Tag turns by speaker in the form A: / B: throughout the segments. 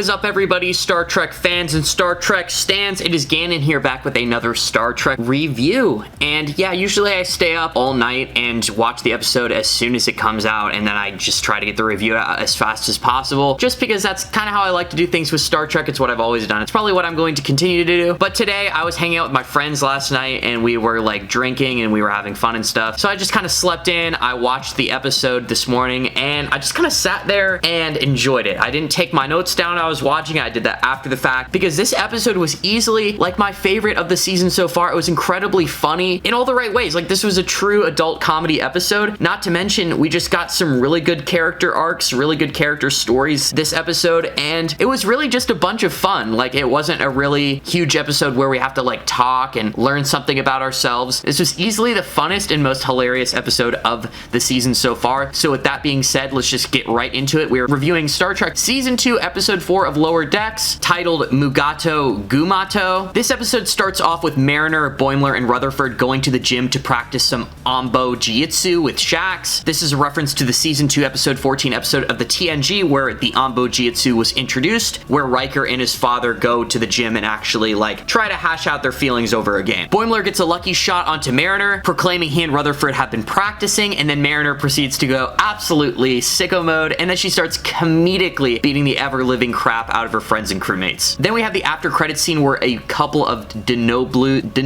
A: What is up, everybody, Star Trek fans and Star Trek stans? It is Gannon here, back with another Star Trek review. And yeah, usually I stay up all night and watch the episode as soon as it comes out, and then I just try to get the review out as fast as possible, just because that's kind of how I like to do things with Star Trek. It's what I've always done. It's probably what I'm going to continue to do. But today, I was hanging out with my friends last night, and we were like drinking, and we were having fun and stuff. So I just kind of slept in. I watched the episode this morning, and I just kind of sat there and enjoyed it. I didn't take my notes down. I was watching it. I did that after the fact, because this episode was easily like my favorite of the season so far. It was incredibly funny in all the right ways. Like, this was a true adult comedy episode. Not to mention, we just got some really good character arcs, really good character stories this episode, and it was really just a bunch of fun. Like, it wasn't a really huge episode where we have to like talk and learn something about ourselves. This was easily the funnest and most hilarious episode of the season so far. So with that being said, let's just get right into it. We're reviewing Star Trek Season 2, Episode 4 of Lower Decks, titled Mugato Gumato. This episode starts off with Mariner, Boimler, and Rutherford going to the gym to practice some Ambo Jiu-Jitsu with Shax. This is a reference to the Season 2, Episode 14 episode of the TNG where the Ambo Jiu-Jitsu was introduced, where Riker and his father go to the gym and actually like try to hash out their feelings over a game. Boimler gets a lucky shot onto Mariner, proclaiming he and Rutherford have been practicing, and then Mariner proceeds to go absolutely sicko mode, and then she starts comedically beating the ever-living crap out of her friends and crewmates. Then we have the after-credits scene where a couple of Denoblian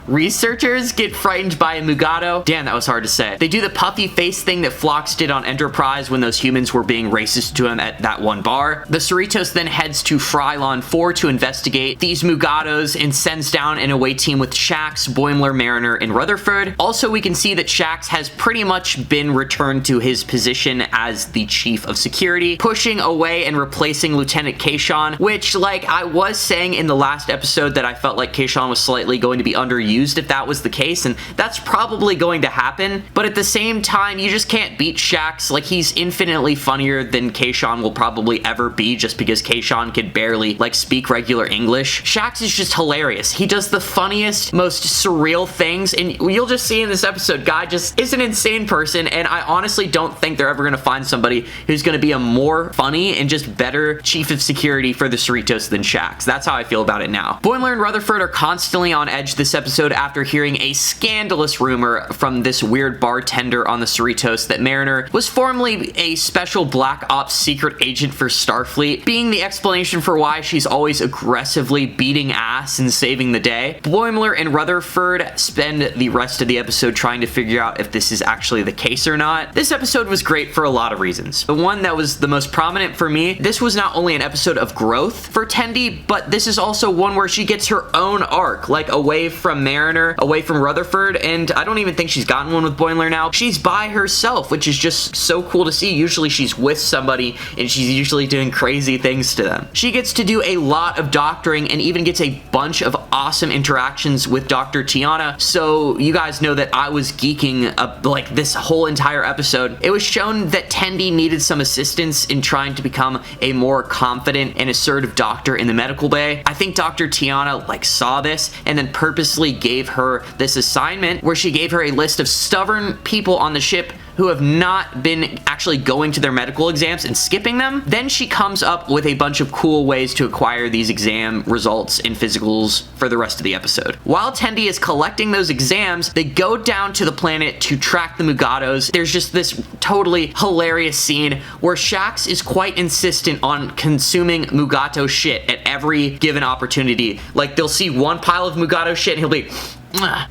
A: researchers get frightened by a Mugato. Damn, that was hard to say. They do the puffy face thing that Phlox did on Enterprise when those humans were being racist to him at that one bar. The Cerritos then heads to Frylon 4 to investigate these Mugatos and sends down an away team with Shax, Boimler, Mariner, and Rutherford. Also, we can see that Shax has pretty much been returned to his position as the chief of security, pushing away and replacing Lieutenant Kayshawn, which, like I was saying in the last episode, that I felt like Kayshawn was slightly going to be underused if that was the case, and that's probably going to happen. But at the same time, you just can't beat Shax. Like, he's infinitely funnier than Kayshawn will probably ever be, just because Kayshawn could barely like speak regular English. Shax is just hilarious. He does the funniest, most surreal things, and you'll just see in this episode, Guy just is an insane person, and I honestly don't think they're ever going to find somebody who's going to be a more funny and just better chief of security for the Cerritos than Shax. That's how I feel about it now. Boimler and Rutherford are constantly on edge this episode after hearing a scandalous rumor from this weird bartender on the Cerritos that Mariner was formerly a special Black Ops secret agent for Starfleet, being the explanation for why she's always aggressively beating ass and saving the day. Boimler and Rutherford spend the rest of the episode trying to figure out if this is actually the case or not. This episode was great for a lot of reasons. The one that was the most prominent for me, this was not only an episode of growth for Tendi, but this is also one where she gets her own arc, like away from Mariner, away from Rutherford, and I don't even think she's gotten one with Boimler now. She's by herself, which is just so cool to see. Usually she's with somebody, and she's usually doing crazy things to them. She gets to do a lot of doctoring and even gets a bunch of awesome interactions with Dr. T'ana, so you guys know that I was geeking like this whole entire episode. It was shown that Tendi needed some assistance in trying to become a more confident and assertive doctor in the medical bay. I think Dr. T'ana like saw this and then purposely gave her this assignment where she gave her a list of stubborn people on the ship who have not been actually going to their medical exams and skipping them. Then she comes up with a bunch of cool ways to acquire these exam results and physicals for the rest of the episode. While Tendi is collecting those exams, they go down to the planet to track the Mugatos. There's just this totally hilarious scene where Shax is quite insistent on consuming Mugato shit at every given opportunity. Like, they'll see one pile of Mugato shit and he'll be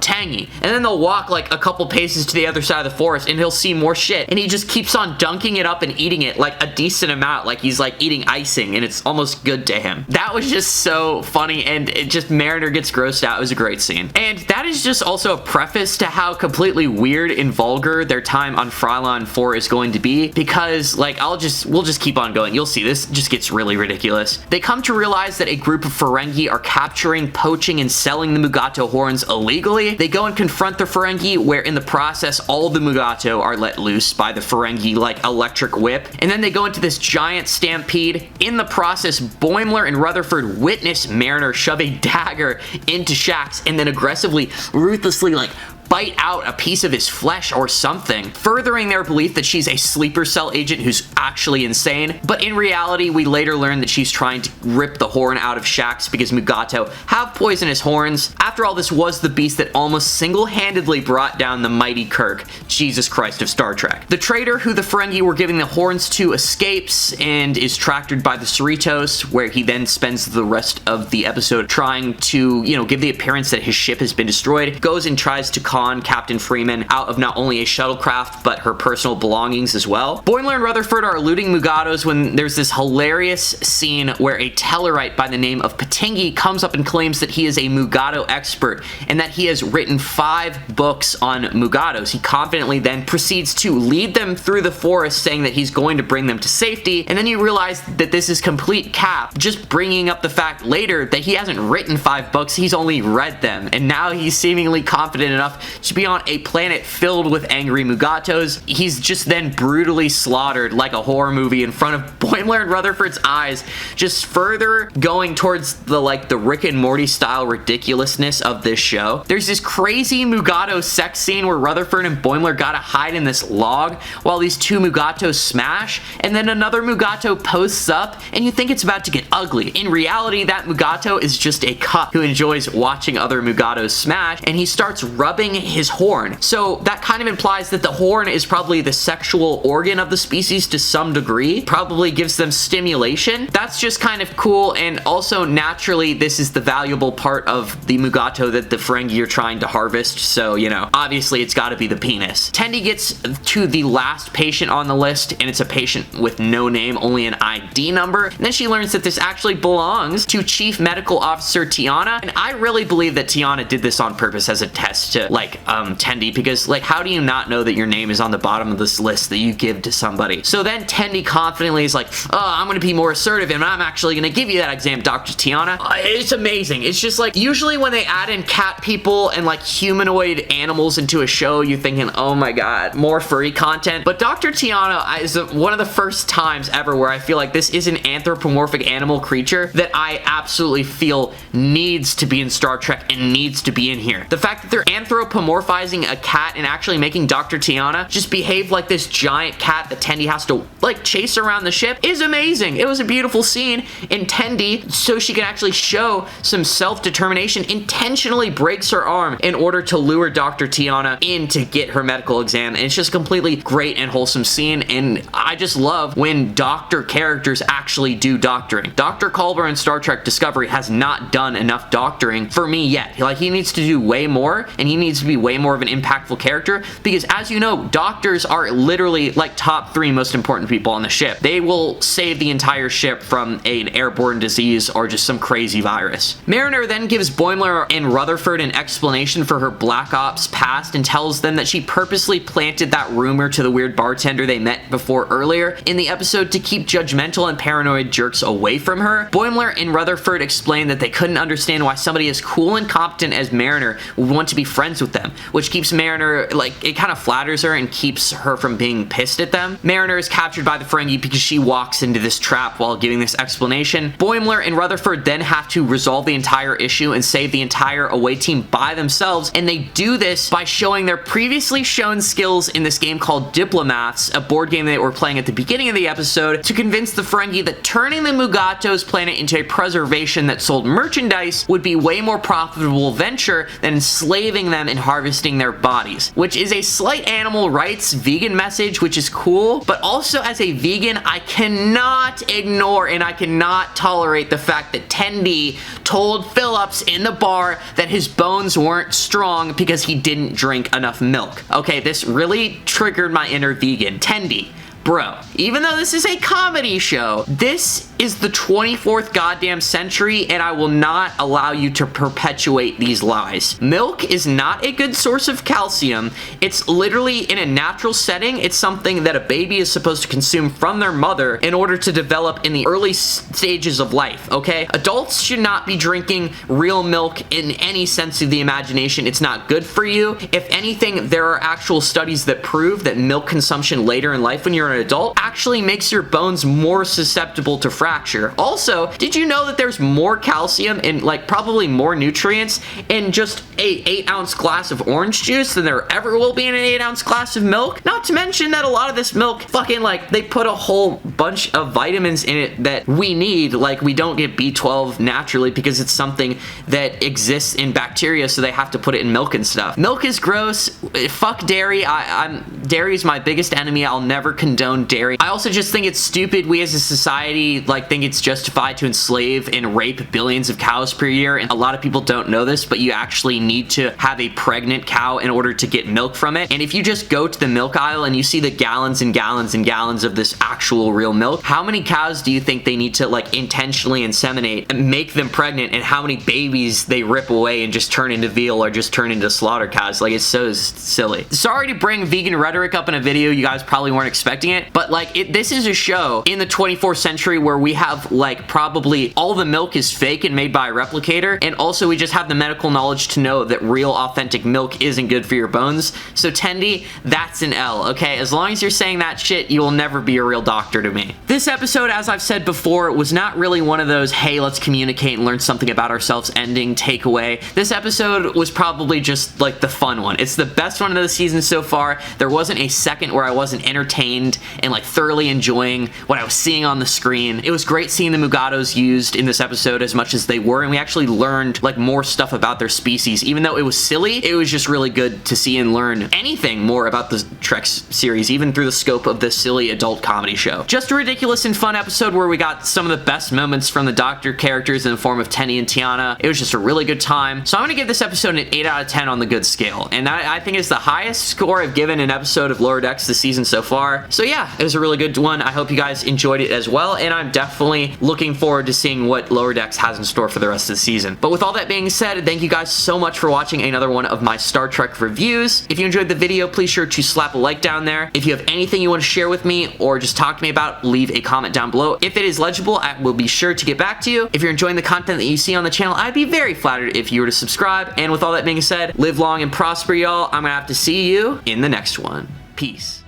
A: tangy, and then they'll walk like a couple paces to the other side of the forest and he'll see more shit, and he just keeps on dunking it up and eating it like a decent amount, like he's like eating icing, and it's almost good to him. That was just so funny, and it just, Mariner gets grossed out. It was a great scene, and that is just also a preface to how completely weird and vulgar their time on Frylon 4 is going to be, because like we'll just keep on going. You'll see, this just gets really ridiculous. They come to realize that a group of Ferengi are capturing, poaching, and selling the Mugato horns illegally. They go and confront the Ferengi, where in the process all the Mugato are let loose by the Ferengi like electric whip, and then they go into this giant stampede. In the process, Boimler and Rutherford witness Mariner shove a dagger into Shax and then aggressively, ruthlessly like bite out a piece of his flesh or something, furthering their belief that she's a sleeper cell agent who's actually insane. But in reality, we later learn that she's trying to rip the horn out of Shaxx because Mugato have poisonous horns. After all, this was the beast that almost single-handedly brought down the mighty Kirk, Jesus Christ of Star Trek. The traitor who the Ferengi were giving the horns to escapes and is tracked by the Cerritos, where he then spends the rest of the episode trying to, give the appearance that his ship has been destroyed, goes and tries to con Captain Freeman out of not only a shuttlecraft, but her personal belongings as well. Boimler and Rutherford are eluding Mugatos when there's this hilarious scene where a Tellarite by the name of Patingi comes up and claims that he is a Mugato expert and that he has written 5 books on Mugatos. He confidently then proceeds to lead them through the forest, saying that he's going to bring them to safety, and then you realize that this is complete cap, just bringing up the fact later that he hasn't written 5 books, he's only read them, and now he's seemingly confident enough to be on a planet filled with angry Mugatos. He's just then brutally slaughtered like a horror movie in front of Boimler and Rutherford's eyes, just further going towards the Rick and Morty style ridiculousness of this show. There's this crazy Mugato sex scene where Rutherford and Boimler gotta hide in this log while these 2 Mugatos smash, and then another Mugato posts up, and you think it's about to get ugly. In reality, that Mugato is just a cuck who enjoys watching other Mugatos smash, and he starts rubbing his horn. So that kind of implies that the horn is probably the sexual organ of the species to some degree, probably gives them stimulation. That's just kind of cool, and also naturally this is the valuable part of the Mugato that the Ferengi are trying to harvest, so obviously it's gotta be the penis. Tendi gets to the last patient on the list, and it's a patient with no name, only an ID number, and then she learns that this actually belongs to Chief Medical Officer T'ana, and I really believe that T'ana did this on purpose as a test to Tendi, because how do you not know that your name is on the bottom of this list that you give to somebody? So then Tendi confidently is like, oh, I'm gonna be more assertive and I'm actually gonna give you that exam, Dr. T'ana. It's amazing. It's just usually when they add in cat people and humanoid animals into a show, you're thinking, oh my god, more furry content. But Dr. T'ana is one of the first times ever where I feel like this is an anthropomorphic animal creature that I absolutely feel needs to be in Star Trek and needs to be in here. The fact that they're anthropomorphizing a cat and actually making Dr. T'ana just behave like this giant cat that Tendi has to chase around the ship is amazing. It was a beautiful scene, and Tendi, so she can actually show some self-determination, intentionally breaks her arm in order to lure Dr. T'ana in to get her medical exam, and it's just completely great and wholesome scene, and I just love when doctor characters actually do doctoring. Dr. Culber in Star Trek Discovery has not done enough doctoring for me yet. He needs to do way more, and he needs to be way more of an impactful character, because as you know, doctors are literally top 3 most important people on the ship. They will save the entire ship from an airborne disease or just some crazy virus. Mariner then gives Boimler and Rutherford an explanation for her Black Ops past and tells them that she purposely planted that rumor to the weird bartender they met before earlier in the episode to keep judgmental and paranoid jerks away from her. Boimler and Rutherford explain that they couldn't understand why somebody as cool and competent as Mariner would want to be friends with them, which keeps Mariner, it kind of flatters her and keeps her from being pissed at them. Mariner is captured by the Ferengi because she walks into this trap while giving this explanation. Boimler and Rutherford then have to resolve the entire issue and save the entire away team by themselves, and they do this by showing their previously shown skills in this game called Diplomats, a board game they were playing at the beginning of the episode, to convince the Ferengi that turning the Mugatos planet into a preservation that sold merchandise would be way more profitable venture than enslaving them and harvesting their bodies, which is a slight animal rights vegan message, which is cool, but also as a vegan, I cannot ignore and I cannot tolerate the fact that Tendi told Phillips in the bar that his bones weren't strong because he didn't drink enough milk. Okay, this really triggered my inner vegan. Tendi, bro, even though this is a comedy show, this is the 24th goddamn century, and I will not allow you to perpetuate these lies. Milk is not a good source of calcium. It's literally in a natural setting. It's something that a baby is supposed to consume from their mother in order to develop in the early stages of life, okay? Adults should not be drinking real milk in any sense of the imagination. It's not good for you. If anything, there are actual studies that prove that milk consumption later in life when you're an adult actually makes your bones more susceptible to fracture. fracture. Also, did you know that there's more calcium and like probably more nutrients in just a 8-ounce glass of orange juice than there ever will be in an 8-ounce glass of milk? Not to mention that a lot of this milk fucking like they put a whole bunch of vitamins in it that we need. Like we don't get B12 naturally because it's something that exists in bacteria, so they have to put it in milk and stuff. Milk is gross. Fuck dairy. Dairy is my biggest enemy. I'll never condone dairy. I also just think it's stupid we as a society like think it's justified to enslave and rape billions of cows per year, and a lot of people don't know this, but you actually need to have a pregnant cow in order to get milk from it. And if you just go to the milk aisle and you see the gallons and gallons and gallons of this actual real milk, how many cows do you think they need to like intentionally inseminate and make them pregnant, and how many babies they rip away and just turn into veal or just turn into slaughter cows? Like, it's so silly. Sorry to bring vegan rhetoric up in a video, you guys probably weren't expecting it, but like this is a show in the 24th century where we have like probably all the milk is fake and made by a replicator, and also we just have the medical knowledge to know that real authentic milk isn't good for your bones. So Tendi, that's an L, okay? As long as you're saying that shit, you will never be a real doctor to me. This episode, as I've said before, was not really one of those, hey, let's communicate and learn something about ourselves ending takeaway. This episode was probably just like the fun one. It's the best one of the season so far. There wasn't a second where I wasn't entertained and like thoroughly enjoying what I was seeing on the screen. It was great seeing the Mugatos used in this episode as much as they were, and we actually learned like more stuff about their species. Even though it was silly, it was just really good to see and learn anything more about the Trek series, even through the scope of this silly adult comedy show. Just a ridiculous and fun episode where we got some of the best moments from the Doctor characters in the form of Tendi and T'ana. It was just a really good time. So I'm gonna give this episode an 8 out of 10 on the good scale, and that I think is the highest score I've given an episode of Lower Decks this season so far. So yeah, it was a really good one. I hope you guys enjoyed it as well, and I'm definitely looking forward to seeing what Lower Decks has in store for the rest of the season. But with all that being said, thank you guys so much for watching another one of my Star Trek reviews. If you enjoyed the video, please sure to slap a like down there. If you have anything you want to share with me or just talk to me about, leave a comment down below. If it is legible, I will be sure to get back to you. If you're enjoying the content that you see on the channel, I'd be very flattered if you were to subscribe. And with all that being said, live long and prosper, y'all. I'm gonna have to see you in the next one. Peace.